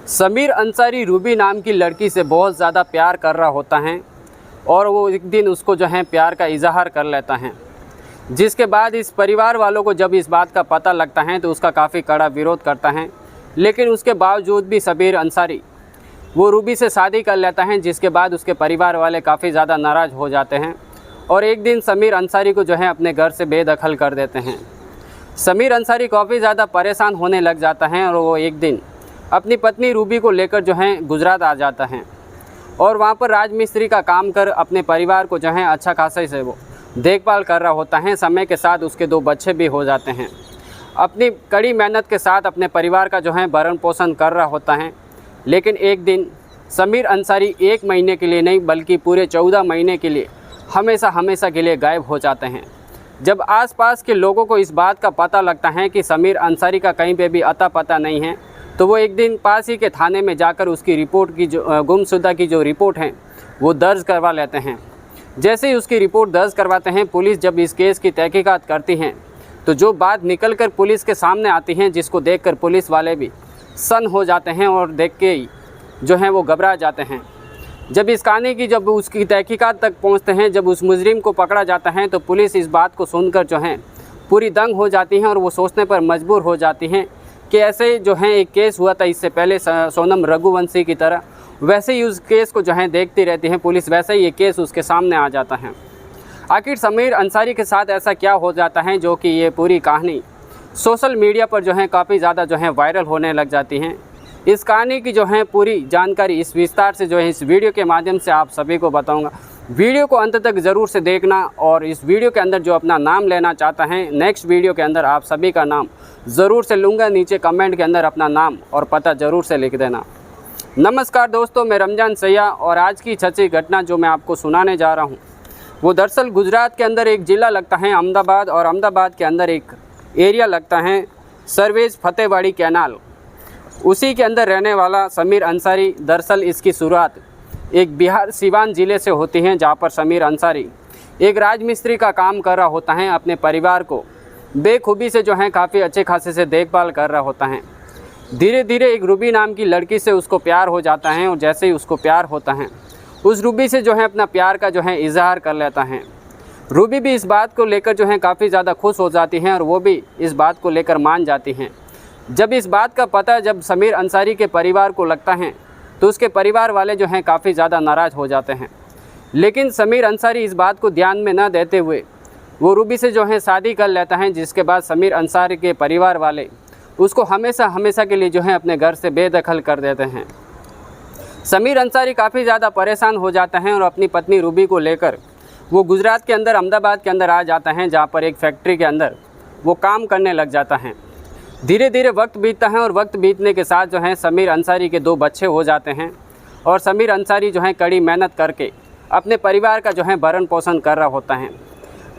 Sameer Ansari Ruby नाम की लड़की से बहुत ज़्यादा प्यार कर रहा होता है और वो एक दिन उसको जो है प्यार का इजहार कर लेता है, जिसके बाद इस परिवार वालों को जब इस बात का पता लगता है तो उसका काफ़ी कड़ा विरोध करता है। लेकिन उसके बावजूद भी समीर अंसारी वो रूबी से शादी कर लेता है, जिसके बाद उसके परिवार वाले काफ़ी ज़्यादा नाराज़ हो जाते हैं और एक दिन समीर अंसारी को जो है अपने घर से बेदखल कर देते हैं। समीर अंसारी काफ़ी ज़्यादा परेशान होने लग जाता है और वो एक दिन अपनी पत्नी रूबी को लेकर जो है गुजरात आ जाता है और वहाँ पर राजमिस्त्री का काम कर अपने परिवार को जो है अच्छा खासा से वो देखभाल कर रहा होता है। समय के साथ उसके 2 बच्चे भी हो जाते हैं। अपनी कड़ी मेहनत के साथ अपने परिवार का जो है भरण पोषण कर रहा होता है। लेकिन एक दिन समीर अंसारी 1 महीने के लिए नहीं बल्कि पूरे 14 महीने के लिए हमेशा के लिए गायब हो जाते हैं। जब आसपास के लोगों को इस बात का पता लगता है कि समीर अंसारी का कहीं पे भी अता पता नहीं है, तो वो एक दिन पास ही के थाने में जाकर उसकी रिपोर्ट की जो गुमशुदा की जो रिपोर्ट है वो दर्ज करवा लेते हैं। जैसे ही उसकी रिपोर्ट दर्ज करवाते हैं, पुलिस जब इस केस की तहकीकात करती हैं तो जो बात निकल कर पुलिस के सामने आती हैं, जिसको देखकर पुलिस वाले भी सन्न हो जाते हैं और देख के ही जो हैं वो घबरा जाते हैं। जब इस कहानी की जब उसकी तहकीकात तक पहुंचते हैं, जब उस मुजरिम को पकड़ा जाता है, तो पुलिस इस बात को सुनकर जो है पूरी दंग हो जाती हैं और वो सोचने पर मजबूर हो जाती हैं कि ऐसे जो है एक केस हुआ था इससे पहले सोनम रघुवंशी की तरह, वैसे ही उस केस को जो है देखती रहती है पुलिस, वैसे ही ये केस उसके सामने आ जाता है। आखिर समीर अंसारी के साथ ऐसा क्या हो जाता है जो कि ये पूरी कहानी सोशल मीडिया पर जो है काफ़ी ज़्यादा जो है वायरल होने लग जाती हैं। इस कहानी की जो है पूरी जानकारी इस विस्तार से जो है इस वीडियो के माध्यम से आप सभी को बताऊंगा। वीडियो को अंत तक ज़रूर से देखना और इस वीडियो के अंदर जो अपना नाम लेना चाहता है, नेक्स्ट वीडियो के अंदर आप सभी का नाम ज़रूर से लूँगा। नीचे कमेंट के अंदर अपना नाम और पता ज़रूर से लिख देना। नमस्कार दोस्तों, मैं रमजान सैया और आज की सच्ची घटना जो मैं आपको सुनाने जा रहा हूँ वो दरअसल गुजरात के अंदर एक ज़िला लगता है अहमदाबाद, और अहमदाबाद के अंदर एक एरिया लगता है सरवेज फतेहवाड़ी कैनाल। उसी के अंदर रहने वाला समीर अंसारी, दरअसल इसकी शुरुआत एक बिहार सिवान ज़िले से होती है, जहाँ पर समीर अंसारी एक राजमिस्त्री का काम कर रहा होता है। अपने परिवार को बेखूबी से जो है काफ़ी अच्छे खासे से देखभाल कर रहा होता है। धीरे धीरे एक रूबी नाम की लड़की से उसको प्यार हो जाता है और जैसे ही उसको प्यार होता है उस रूबी से जो है अपना प्यार का जो है इजहार कर लेता है। रूबी भी इस बात को लेकर जो है काफ़ी ज़्यादा खुश हो जाती हैं और वो भी इस बात को लेकर मान जाती हैं। जब इस बात का पता जब समीर अंसारी के परिवार को लगता है तो उसके परिवार वाले जो हैं काफ़ी ज़्यादा नाराज़ हो जाते हैं। लेकिन समीर अंसारी इस बात को ध्यान में न देते हुए वो रूबी से जो है शादी कर लेता है, जिसके बाद समीर अंसारी के परिवार वाले उसको हमेशा के लिए जो है अपने घर से बेदखल कर देते हैं। समीर अंसारी काफ़ी ज़्यादा परेशान हो जाता है और अपनी पत्नी रूबी को लेकर वो गुजरात के अंदर अहमदाबाद के अंदर आ जाता है, जहाँ पर एक फैक्ट्री के अंदर वो काम करने लग जाता है। धीरे धीरे वक्त बीतता है और वक्त बीतने के साथ जो है समीर अंसारी के 2 बच्चे हो जाते हैं और समीर अंसारी जो है कड़ी मेहनत करके अपने परिवार का जो है भरण पोषण कर रहा होता है।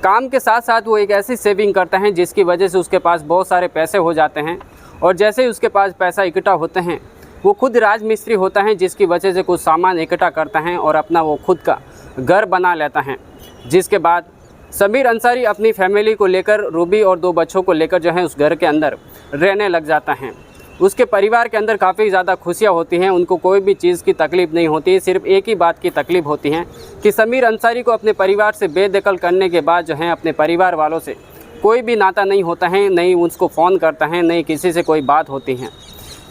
काम के साथ साथ वो एक ऐसी सेविंग करता है जिसकी वजह से उसके पास बहुत सारे पैसे हो जाते हैं और जैसे ही उसके पास पैसा इकट्ठा होते हैं वो खुद राजमिस्त्री होता है, जिसकी वजह से कुछ सामान इकट्ठा करता है और अपना वो खुद का घर बना लेता है। जिसके बाद समीर अंसारी अपनी फैमिली को लेकर रूबी और 2 बच्चों को लेकर जो है उस घर के अंदर रहने लग जाता है। उसके परिवार के अंदर काफ़ी ज़्यादा खुशियाँ होती हैं, उनको कोई भी चीज़ की तकलीफ़ नहीं होती। सिर्फ एक ही बात की तकलीफ़ होती है कि समीर अंसारी को अपने परिवार से बेदखल करने के बाद जो है अपने परिवार वालों से कोई भी नाता नहीं होता है, नहीं उसको फ़ोन करता है, नहीं किसी से कोई बात होती है।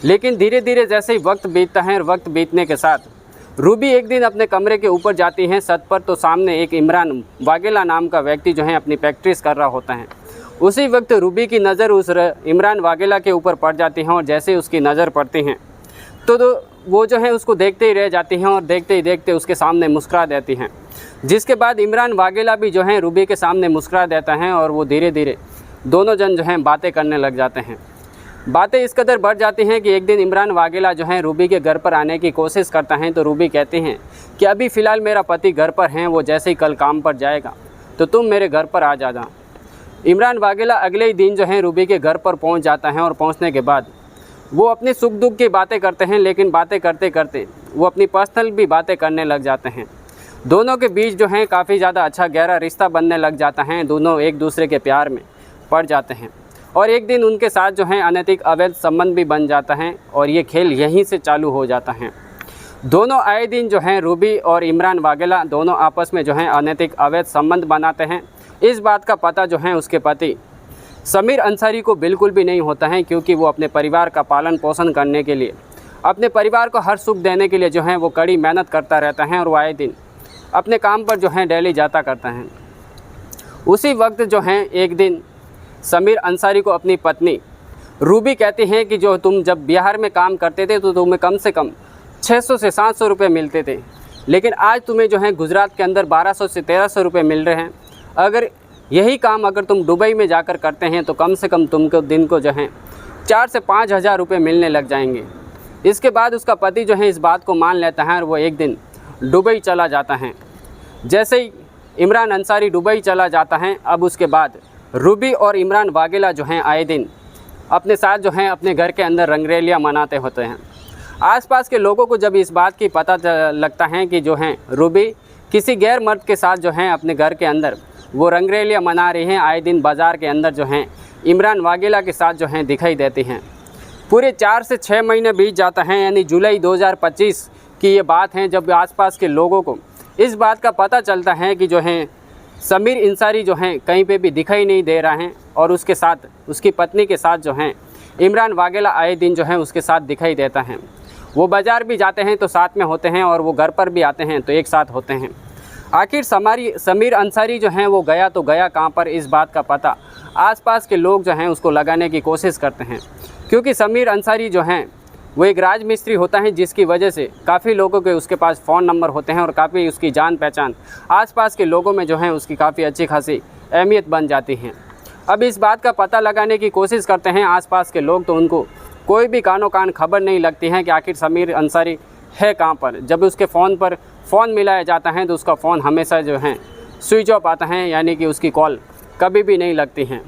लेकिन धीरे धीरे जैसे ही वक्त बीतता है और वक्त बीतने के साथ रूबी एक दिन अपने कमरे के ऊपर जाती हैं छत पर, तो सामने एक इमरान वाघेला नाम का व्यक्ति जो है अपनी प्रैक्टिस कर रहा होता है। उसी वक्त रूबी की नज़र उस इमरान वाघेला के ऊपर पड़ जाती है और जैसे उसकी नज़र पड़ती हैं तो वो जो है उसको देखते ही रह जाती हैं और देखते ही देखते उसके सामने मुस्कुरा देती हैं। जिसके बाद इमरान वाघेला भी जो है रूबी के सामने मुस्कुरा देता है और वो धीरे धीरे दोनों जन जो हैं बातें करने लग जाते हैं। बातें इस कदर बढ़ जाती हैं कि एक दिन इमरान वाघेला जो है रूबी के घर पर आने की कोशिश करता है, तो रूबी कहती हैं कि अभी फ़िलहाल मेरा पति घर पर हैं, वो जैसे ही कल काम पर जाएगा तो तुम मेरे घर पर आ जाना। इमरान वाघेला अगले ही दिन जो है रूबी के घर पर पहुंच जाता है और पहुंचने के बाद वो अपने सुख दुख की बातें करते हैं, लेकिन बातें करते करते वो अपनी पर्सनल भी बातें करने लग जाते हैं। दोनों के बीच जो है काफ़ी ज़्यादा अच्छा गहरा रिश्ता बनने लग जाता है, दोनों एक दूसरे के प्यार में पड़ जाते हैं और एक दिन उनके साथ जो है अनैतिक अवैध संबंध भी बन जाता है और ये खेल यहीं से चालू हो जाता है। दोनों आए दिन जो हैं रूबी और इमरान वाघेला दोनों आपस में जो है अनैतिक अवैध संबंध बनाते हैं। इस बात का पता जो है उसके पति समीर अंसारी को बिल्कुल भी नहीं होता है, क्योंकि वो अपने परिवार का पालन पोषण करने के लिए, अपने परिवार को हर सुख देने के लिए जो है वो कड़ी मेहनत करता रहता है और वो आए दिन अपने काम पर जो है डेली जाता करता है। उसी वक्त जो है एक दिन समीर अंसारी को अपनी पत्नी रूबी कहती हैं कि जो तुम जब बिहार में काम करते थे तो तुम्हें कम से कम 600 से 700 रुपये मिलते थे, लेकिन आज तुम्हें जो है गुजरात के अंदर 1200 से 1300 रुपये मिल रहे हैं। अगर यही काम अगर तुम दुबई में जाकर करते हैं तो कम से कम तुमको दिन को जो है 4 से 5 हज़ार रुपये मिलने लग जाएंगे। इसके बाद उसका पति जो है इस बात को मान लेता है और वो एक दिन दुबई चला जाता है। जैसे ही इमरान अंसारी दुबई चला जाता है, अब उसके बाद रूबी और इमरान वाघेला जो हैं आए दिन अपने साथ जो हैं अपने घर के अंदर रंगरेलियाँ मनाते होते हैं। आसपास के लोगों को जब इस बात की पता लगता है कि जो हैं रूबी किसी गैर मर्द के साथ जो हैं अपने घर के अंदर वो रंगरेलियाँ मना रही हैं, आए दिन बाज़ार के अंदर जो हैं इमरान वाघेला के साथ जो हैं दिखाई देती हैं। पूरे 4 से 6 महीने बीत जाता है, यानी जुलाई 2025 की ये बात है जब आसपास के लोगों को इस बात का पता चलता है कि जो है समीर अंसारी जो हैं कहीं पे भी दिखाई नहीं दे रहा है और उसके साथ उसकी पत्नी के साथ जो हैं इमरान वाघेला आए दिन जो है उसके साथ दिखाई देता है। वो बाज़ार भी जाते हैं तो साथ में होते हैं और वो घर पर भी आते हैं तो एक साथ होते हैं। आखिर समीर अंसारी जो हैं वो गया तो गया कहाँ पर, इस बात का पता आसपास के लोग जो हैं उसको लगाने की कोशिश करते हैं, क्योंकि समीर अंसारी जो हैं वो एक राजमिस्त्री होता है, जिसकी वजह से काफ़ी लोगों के उसके पास फ़ोन नंबर होते हैं और काफ़ी उसकी जान पहचान आसपास के लोगों में जो है उसकी काफ़ी अच्छी खासी अहमियत बन जाती है। अब इस बात का पता लगाने की कोशिश करते हैं आसपास के लोग, तो उनको कोई भी कानो कान खबर नहीं लगती है कि आखिर समीर अंसारी है कहाँ पर। जब उसके फ़ोन पर फ़ोन मिलाया जाता है तो उसका फ़ोन हमेशा जो है स्विच ऑफ आता है, यानी कि उसकी कॉल कभी भी नहीं लगती हैं।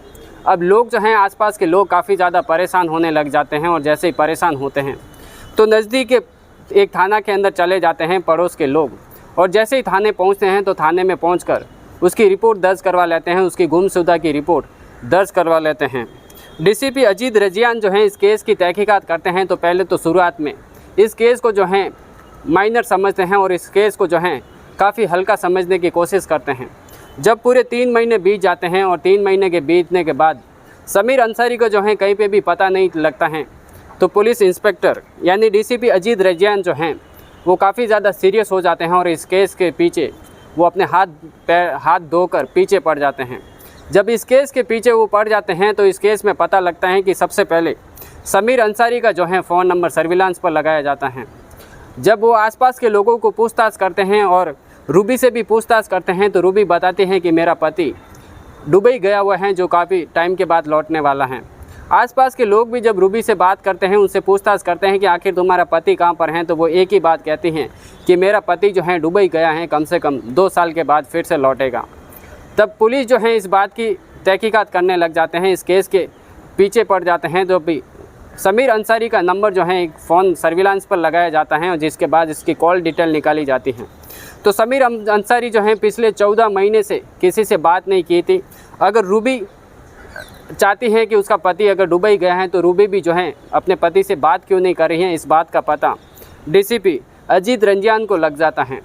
अब लोग जो हैं आसपास के लोग काफ़ी ज़्यादा परेशान होने लग जाते हैं और जैसे ही परेशान होते हैं तो नज़दीक के एक थाना के अंदर चले जाते हैं पड़ोस के लोग, और जैसे ही थाने पहुंचते हैं तो थाने में पहुंचकर उसकी रिपोर्ट दर्ज करवा लेते हैं, उसकी गुमशुदा की रिपोर्ट दर्ज करवा लेते हैं। डीसीपी अजीत रजियान जो हैं इस केस की तहकीकात करते हैं। तो पहले तो शुरुआत में इस केस को जो है माइनर समझते हैं और इस केस को जो है काफ़ी हल्का समझने की कोशिश करते हैं। जब पूरे 3 महीने बीत जाते हैं और 3 महीने के बीतने के बाद समीर अंसारी को जो है कहीं पे भी पता नहीं लगता है, तो पुलिस इंस्पेक्टर यानी डीसीपी अजीत रजियान जो हैं वो काफ़ी ज़्यादा सीरियस हो जाते हैं और इस केस के पीछे वो अपने हाथ धोकर पीछे पड़ जाते हैं। जब इस केस के पीछे वो पड़ जाते हैं तो इस केस में पता लगता है कि सबसे पहले समीर अंसारी का जो है फ़ोन नंबर सर्विलांस पर लगाया जाता है। जब वो आसपास के लोगों को पूछताछ करते हैं और रूबी से भी पूछताछ करते हैं तो रूबी बताती हैं कि मेरा पति दुबई गया हुआ है, जो काफ़ी टाइम के बाद लौटने वाला है। आसपास के लोग भी जब रूबी से बात करते हैं, उनसे पूछताछ करते हैं कि आखिर तुम्हारा पति कहाँ पर है, तो वो एक ही बात कहती हैं कि मेरा पति जो है दुबई गया है, कम से कम 2 साल के बाद फिर से लौटेगा। तब पुलिस जो है इस बात की तहकीकात करने लग जाते हैं, इस केस के पीछे पड़ जाते हैं। तो भी समीर अंसारी का नंबर जो है एक फ़ोन सर्विलांस पर लगाया जाता है और जिसके बाद इसकी कॉल डिटेल निकाली जाती है। तो समीर अंसारी जो हैं पिछले 14 महीने से किसी से बात नहीं की थी। अगर रूबी चाहती है कि उसका पति अगर दुबई गया है तो रूबी भी जो है अपने पति से बात क्यों नहीं कर रही है, इस बात का पता डीसीपी अजीत रंजियान को लग जाता है।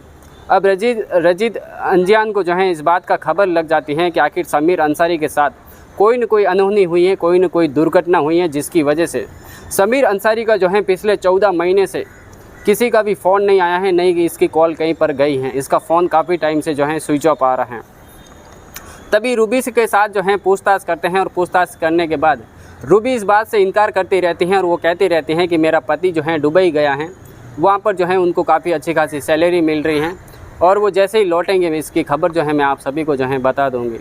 अब अजीत रंजियान को जो है इस बात का खबर लग जाती है कि आखिर समीर अंसारी के साथ कोई न कोई अनहोनी हुई है, कोई न कोई दुर्घटना हुई है, जिसकी वजह से समीर अंसारी का जो है पिछले 14 महीने से किसी का भी फ़ोन नहीं आया है, नहीं कि इसकी कॉल कहीं पर गई है। इसका फ़ोन काफ़ी टाइम से जो है स्विच ऑफ आ रहा है। तभी रूबी के साथ जो है पूछताछ करते हैं और पूछताछ करने के बाद रूबी इस बात से इनकार करती रहती हैं और वो कहती रहती हैं कि मेरा पति जो है दुबई गया है, वहाँ पर जो है उनको काफ़ी अच्छी खासी सैलरी मिल रही है और वो जैसे ही लौटेंगे इसकी खबर जो है मैं आप सभी को जो है बता दूँगी।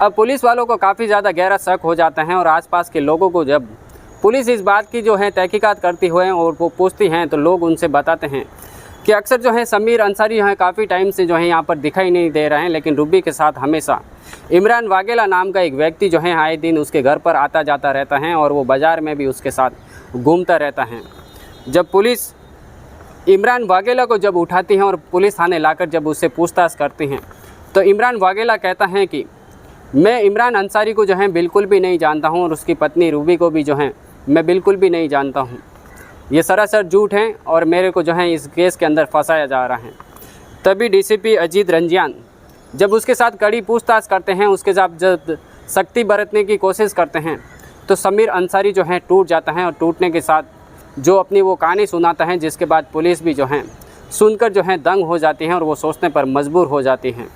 अब पुलिस वालों को काफ़ी ज़्यादा गहरा शक हो जाता है और आसपास के लोगों को जब पुलिस इस बात की जो है तहकीकात करती हुए और वो पूछती हैं तो लोग उनसे बताते हैं कि अक्सर जो है समीर अंसारी जो है काफ़ी टाइम से जो है यहाँ पर दिखाई नहीं दे रहे हैं, लेकिन रूबी के साथ हमेशा इमरान वाघेला नाम का एक व्यक्ति जो है आए दिन उसके घर पर आता जाता रहता है और वो बाज़ार में भी उसके साथ घूमता रहता है। जब पुलिस इमरान वाघेला को जब उठाती हैं और पुलिस थाने लाकर जब उससे पूछताछ करती हैं तो इमरान वाघेला कहता है कि मैं इमरान अंसारी को जो है बिल्कुल भी नहीं जानता हूँ और उसकी पत्नी रूबी को भी जो है मैं बिल्कुल भी नहीं जानता हूँ। ये सरासर झूठ हैं और मेरे को जो है इस केस के अंदर फंसाया जा रहा है। तभी डीसीपी अजीत रंजियान जब उसके साथ कड़ी पूछताछ करते हैं, उसके साथ जब सख्ती बरतने की कोशिश करते हैं, तो समीर अंसारी जो है टूट जाता है और टूटने के साथ जो अपनी वो कहानी सुनाता है, जिसके बाद पुलिस भी जो है सुनकर जो है दंग हो जाती है और वो सोचने पर मजबूर हो जाती हैं।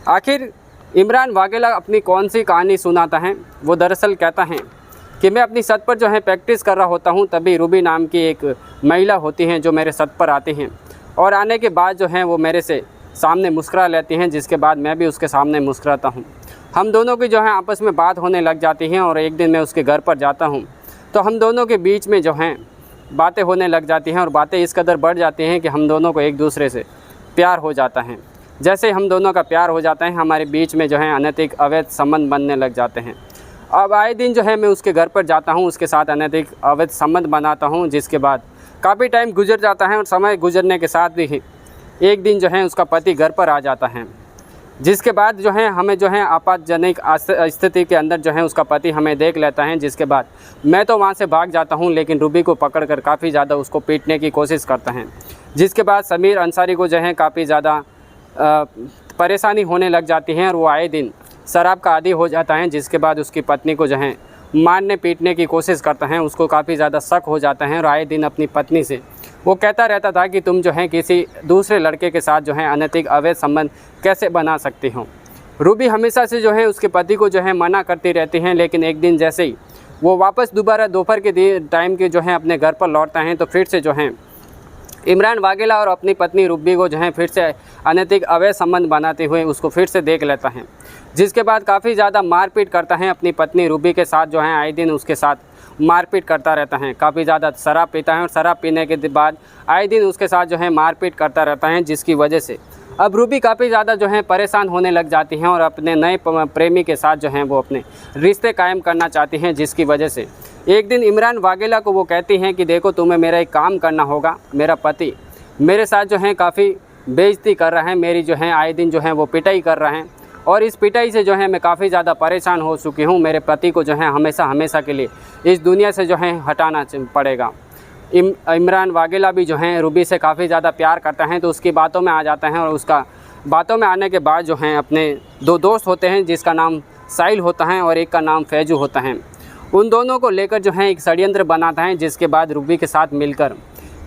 आखिर इमरान वाघेला अपनी कौन सी कहानी सुनाता है? वो दरअसल कहता है कि मैं अपनी छत पर जो है प्रैक्टिस कर रहा होता हूँ, तभी रूबी नाम की एक महिला होती हैं जो मेरे छत पर आती हैं और आने के बाद जो है वो मेरे से सामने मुस्कुरा लेती हैं, जिसके बाद मैं भी उसके सामने मुस्कुराता हूँ। हम दोनों की जो है आपस में बात होने लग जाती हैं और एक दिन मैं उसके घर पर जाता हूँ तो हम दोनों के बीच में जो हैं बातें होने लग जाती हैं और बातें इस कदर बढ़ जाती हैं कि हम दोनों को एक दूसरे से प्यार हो जाता है। जैसे हम दोनों का प्यार हो जाता है, हमारे बीच में जो है अनैतिक अवैध संबंध बनने लग जाते हैं। अब आए दिन जो है मैं उसके घर पर जाता हूँ, उसके साथ अनैतिक अवैध संबंध बनाता हूँ, जिसके बाद काफ़ी टाइम गुजर जाता है और समय गुजरने के साथ भी एक दिन जो है उसका पति घर पर आ जाता है, जिसके बाद जो है हमें जो है आपातजनक स्थिति के अंदर जो है उसका पति हमें देख लेता है। जिसके बाद मैं तो वहाँ से भाग जाता हूँ, लेकिन रूबी को पकड़कर काफ़ी ज़्यादा उसको पीटने की कोशिश करता है, जिसके बाद समीर अंसारी को जो है काफ़ी ज़्यादा परेशानी होने लग जाती है और वो आए दिन शराब का आदी हो जाता है। जिसके बाद उसकी पत्नी को जो है मारने पीटने की कोशिश करता है, उसको काफ़ी ज़्यादा शक हो जाता है और आए दिन अपनी पत्नी से वो कहता रहता था कि तुम जो है किसी दूसरे लड़के के साथ जो है अनैतिक अवैध संबंध कैसे बना सकती हो। रूबी हमेशा से जो है उसके पति को जो है मना करती रहती हैं, लेकिन एक दिन जैसे ही वो वापस दोबारा दोपहर के टाइम के जो है अपने घर पर लौटता है तो फिर से जो है इमरान वाघेला और अपनी पत्नी रूबी को जो है फिर से अनैतिक अवैध संबंध बनाते हुए उसको फिर से देख लेता है, जिसके बाद काफ़ी ज़्यादा मारपीट करता है अपनी पत्नी रूबी के साथ। जो है आए दिन उसके साथ मारपीट करता रहता है, काफ़ी ज़्यादा शराब पीता है और शराब पीने के बाद आए दिन उसके साथ जो है मारपीट करता रहता है, जिसकी वजह से अब रूबी काफ़ी ज़्यादा जो है परेशान होने लग जाती हैं और अपने नए प्रेमी के साथ जो हैं वो अपने रिश्ते कायम करना चाहती हैं। जिसकी वजह से एक दिन इमरान वाघेला को वो कहती हैं कि देखो तुम्हें मेरा एक काम करना होगा, मेरा पति मेरे साथ जो है काफ़ी बेइज्जती कर रहा है, मेरी जो है आए दिन जो है वो पिटाई कर रहा है और इस पिटाई से जो है मैं काफ़ी ज़्यादा परेशान हो चुकी हूँ। मेरे पति को जो है हमेशा के लिए इस दुनिया से जो है हटाना पड़ेगा। इमरान वाघेला भी जो है रूबी से काफ़ी ज़्यादा प्यार करता है तो उसकी बातों में आ जाता है और उसका बातों में आने के बाद जो है अपने दो दोस्त होते हैं, जिसका नाम साहिल होता है और एक का नाम फैजू होता है, उन दोनों को लेकर जो है एक षड्यंत्र बनाता है। जिसके बाद रूबी के साथ मिलकर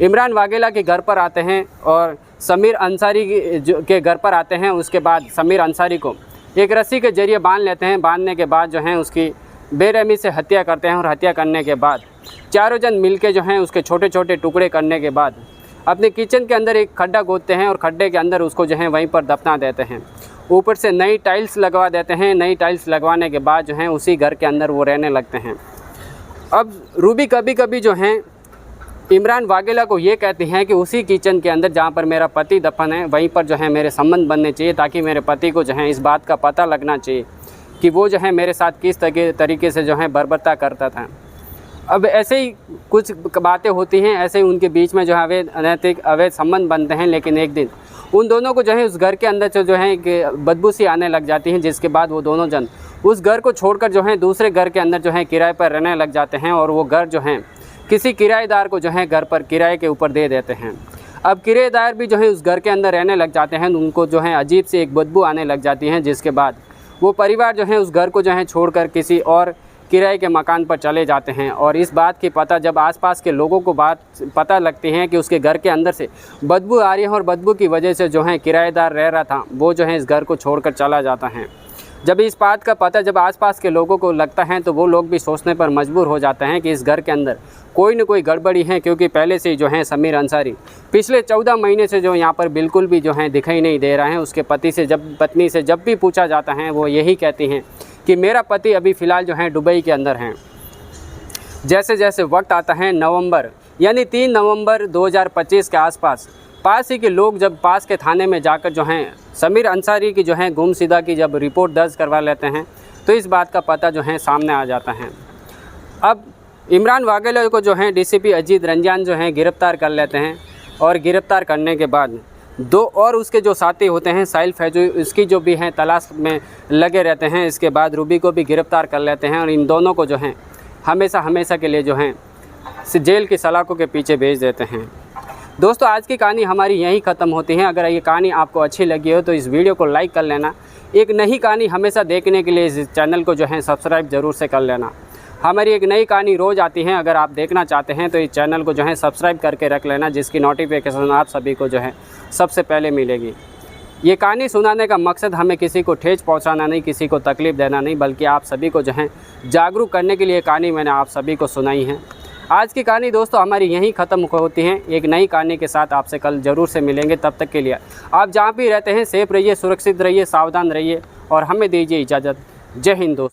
इमरान वाघेला के घर पर आते हैं और समीर अंसारी के घर पर आते हैं। उसके बाद समीर अंसारी को एक रस्सी के जरिए बांध लेते हैं। बांधने के बाद जो है उसकी बेरहमी से हत्या करते हैं और हत्या करने के बाद चारों जन मिलके जो हैं उसके छोटे छोटे टुकड़े करने के बाद अपने किचन के अंदर एक खड्डा खोदते हैं और खड्डे के अंदर उसको जो है वहीं पर दफना देते हैं। ऊपर से नई टाइल्स लगवा देते हैं। नई टाइल्स लगवाने के बाद जो है उसी घर के अंदर वो रहने लगते हैं। अब रूबी कभी कभी जो हैं इमरान वाघेला को ये कहती हैं कि उसी किचन के अंदर जहाँ पर मेरा पति दफन है वहीं पर जो है मेरे संबंध बनने चाहिए, ताकि मेरे पति को जो है इस बात का पता लगना चाहिए कि वो जो है मेरे साथ किस तरीके से जो है बर्बरता करता था। अब ऐसे ही कुछ बातें होती हैं, ऐसे ही उनके बीच में जो है अनैतिक अवैध संबंध बनते हैं। लेकिन एक दिन उन दोनों को जो है उस घर के अंदर से जो है बदबू सी आने लग जाती है, जिसके बाद वो दोनों जन उस घर को छोड़कर जो है दूसरे घर के अंदर जो है किराए पर रहने लग जाते हैं और वो घर जो है किसी किराएदार को जो है घर पर किराए के ऊपर दे देते हैं। अब किराएदार भी जो है उस घर के अंदर रहने लग जाते हैं, उनको जो है अजीब सी एक बदबू आने लग जाती है, जिसके बाद वो परिवार जो है उस घर को जो है छोड़कर किसी और किराए के मकान पर चले जाते हैं। और इस बात की पता जब आसपास के लोगों को पता लगती है कि उसके घर के अंदर से बदबू आ रही है और बदबू की वजह से जो है किराएदार रह रहा था वो जो है इस घर को छोड़कर चला जाता है। जब इस बात का पता जब आसपास के लोगों को लगता है तो वो लोग भी सोचने पर मजबूर हो जाते हैं कि इस घर के अंदर कोई न कोई गड़बड़ी है, क्योंकि पहले से जो है समीर अंसारी पिछले 14 महीने से जो यहाँ पर बिल्कुल भी जो है दिखाई नहीं दे रहा है। उसके पत्नी से जब भी पूछा जाता है वो यही कहती हैं कि मेरा पति अभी फ़िलहाल जो है दुबई के अंदर हैं। जैसे जैसे वक्त आता है नवंबर यानी 3 नवंबर 2025 के आसपास पास ही के लोग जब पास के थाने में जाकर जो हैं समीर अंसारी की जो है गुमशुदा की जब रिपोर्ट दर्ज करवा लेते हैं तो इस बात का पता जो है सामने आ जाता है। अब इमरान वाघेला को जो है डीसीपी अजीत रंजियान जो है गिरफ़्तार कर लेते हैं और गिरफ़्तार करने के बाद दो और उसके जो साथी होते हैं साहिल फैजू, इसकी जो भी हैं तलाश में लगे रहते हैं। इसके बाद रूबी को भी गिरफ़्तार कर लेते हैं और इन दोनों को जो हैं हमेशा के लिए जो हैं जेल की सलाखों के पीछे भेज देते हैं। दोस्तों, आज की कहानी हमारी यहीं ख़त्म होती है। अगर ये कहानी आपको अच्छी लगी हो तो इस वीडियो को लाइक कर लेना। एक नई कहानी हमेशा देखने के लिए इस चैनल को जो है सब्सक्राइब ज़रूर से कर लेना। हमारी एक नई कहानी रोज़ आती है, अगर आप देखना चाहते हैं तो इस चैनल को जो है सब्सक्राइब करके रख लेना, जिसकी नोटिफिकेशन आप सभी को जो है सबसे पहले मिलेगी। ये कहानी सुनाने का मकसद हमें किसी को ठेस पहुंचाना नहीं, किसी को तकलीफ़ देना नहीं, बल्कि आप सभी को जो है जागरूक करने के लिए कहानी मैंने आप सभी को सुनाई है। आज की कहानी दोस्तों हमारी यहीं ख़त्म होती है। एक नई कहानी के साथ आपसे कल ज़रूर से मिलेंगे। तब तक के लिए आप जहाँ भी रहते हैं सेफ रहिए, सुरक्षित रहिए, सावधान रहिए और हमें दीजिए इजाज़त। जय हिंद दोस्तों।